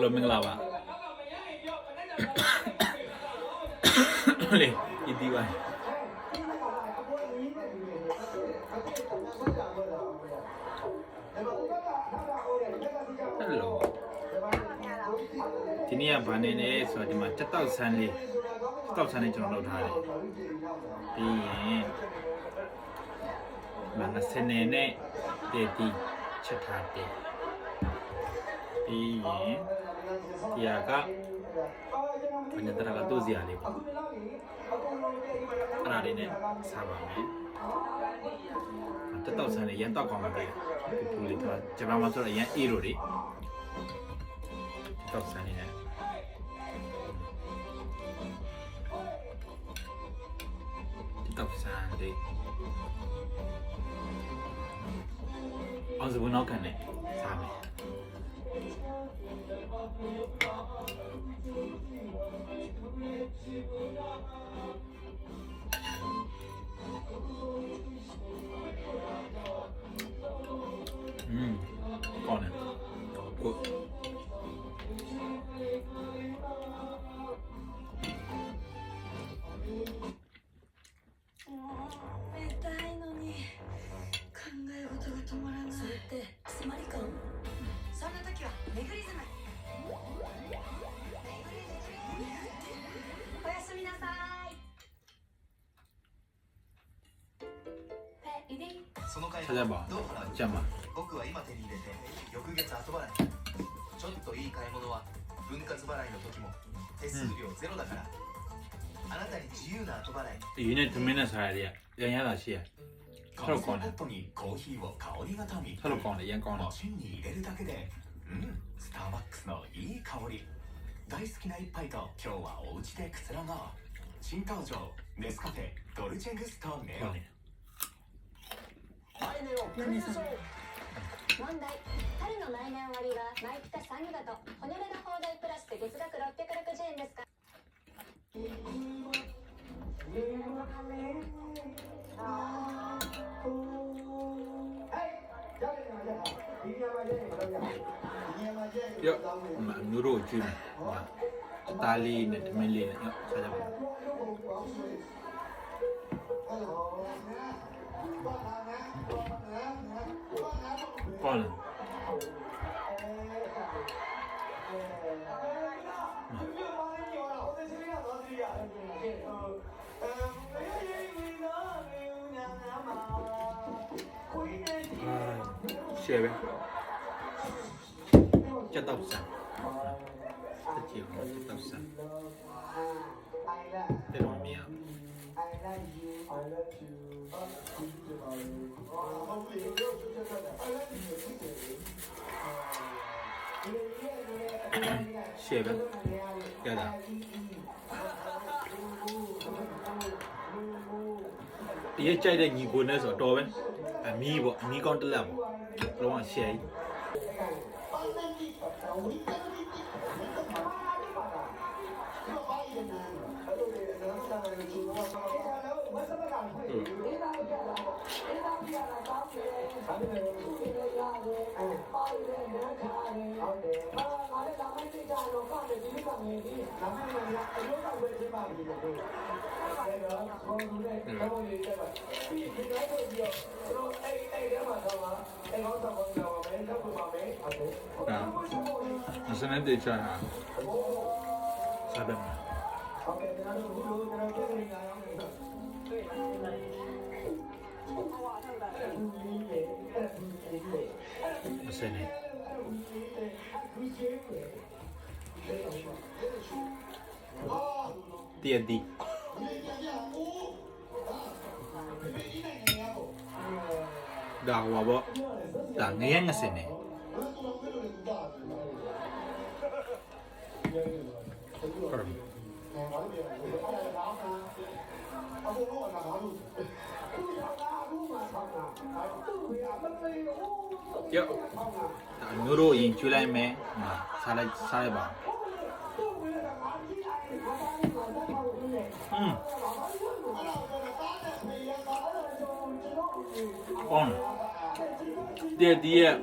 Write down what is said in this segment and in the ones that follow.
lo menglava le iti wa hello ဒီနေ့ကဘာနေလဲဆိုတော့ဒီမှာတက်တောက်ဆန်းလေးတောက်ဆန်းလေးကျွန်တော်လုပ်ထားတယ်ပြီးရင်မနစနေနဲ့တေတီချက်ထားတယ်ပြီးရင်ဒီဟာကဘယ်နဲ့တရကတိုးစရာလေးပေါ့အဲ့ဒါလေးနဲ့စားပါမယ်တက်တောက်ဆန်းလေးရန်တောက်ကောင်းပါပဲပူလေးတော့ဂျပန်မှာဆိုတော့ရန်အေးလို့လေတောက်ဆန်းလေးနဲ့တောက်ဆန်းလေးအောင်စဘနောက်ခံနဲ့စားမယ်ကောင်းတယ်ကို찾아봐 잠깐만僕は今手に入れて翌月後払いちょっといい買い物は分割払いの時も手数料ゼロだからあなたに自由な後払い얘네 등면에 사야 돼 양야다 시야 コンセントポットにコーヒーを香りがたみ 서로 꺼내 양 꺼내 マシンに入れるだけでスターバックスのいい香り大好きな一杯と今日はお家でくつろごう新登場ネスカフェドルチェグストネオ 꺼내 問題春の来年割は毎北3部だと骨目の放題プラスで月額660円ですか요 엄마 누로 주면 엄마 딸리네 드밀리네 찾아봐 꺼내 xe bé cho tóc xanh tất chiều cho tóc xanh tên là mèo xe bé cái đó ये चाहिए नहीं बोलने से तो बे मी कौन तो लाभ लोग अच्छे हैं Masanya dia cakap, sabar. Masanya. Tiada. Dah wabak, dah ngeyang sini. Yo, nuru yang culai me, salah bang. On. Dia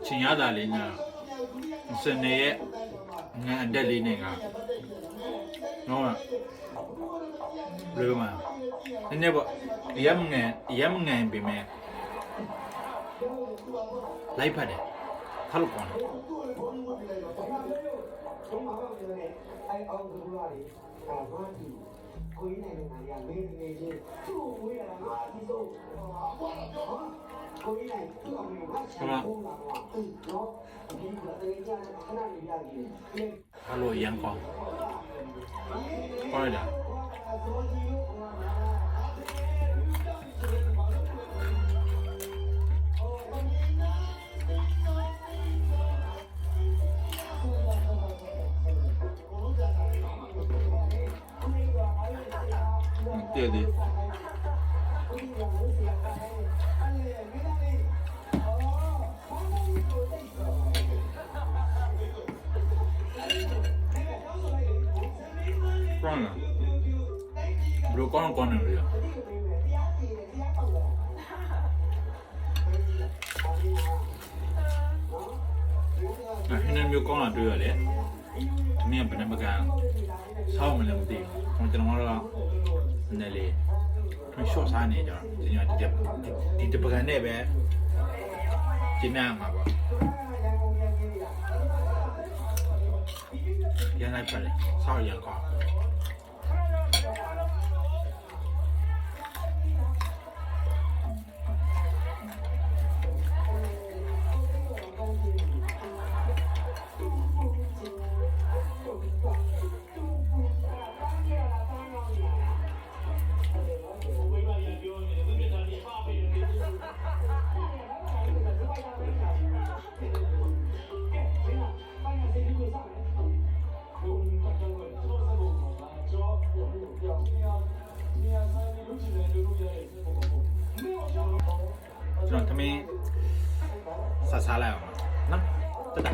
cinta dah lena. Seni ငါအတက်လေးနဲ့ကနော်ဘယ်လိုမှနည်းနည်းပေါ့ရမ်းငန်ပြင်မဲ့လိုက်ဖတ်တယ်ခါလို့ကောင်းတယ် ကိုကြီးနိုင်နေတာကမင်းနေချင်းသူ့ကိုဝေးရတာငါအပြီးဆုံးကိုကြီးနိုင်သူ့အမေကဆက်ဖို့လာတော့နော်ဒီကတည်းကခဏလေးရပြီ ခါလို့ရမ်းကောင်းကောင်းတယ်对对。关了，不是关了这个。啊，现在没有关了对了嘞，他们也不能不干，啥我们都不对，我们只能说。那里，从小三年就，今年这不干那边，尽量嘛吧。原来不嘞，少眼光。ကျွန်တော်သမင်းဆက်စားလိုက်အောင်နော်တက်တာ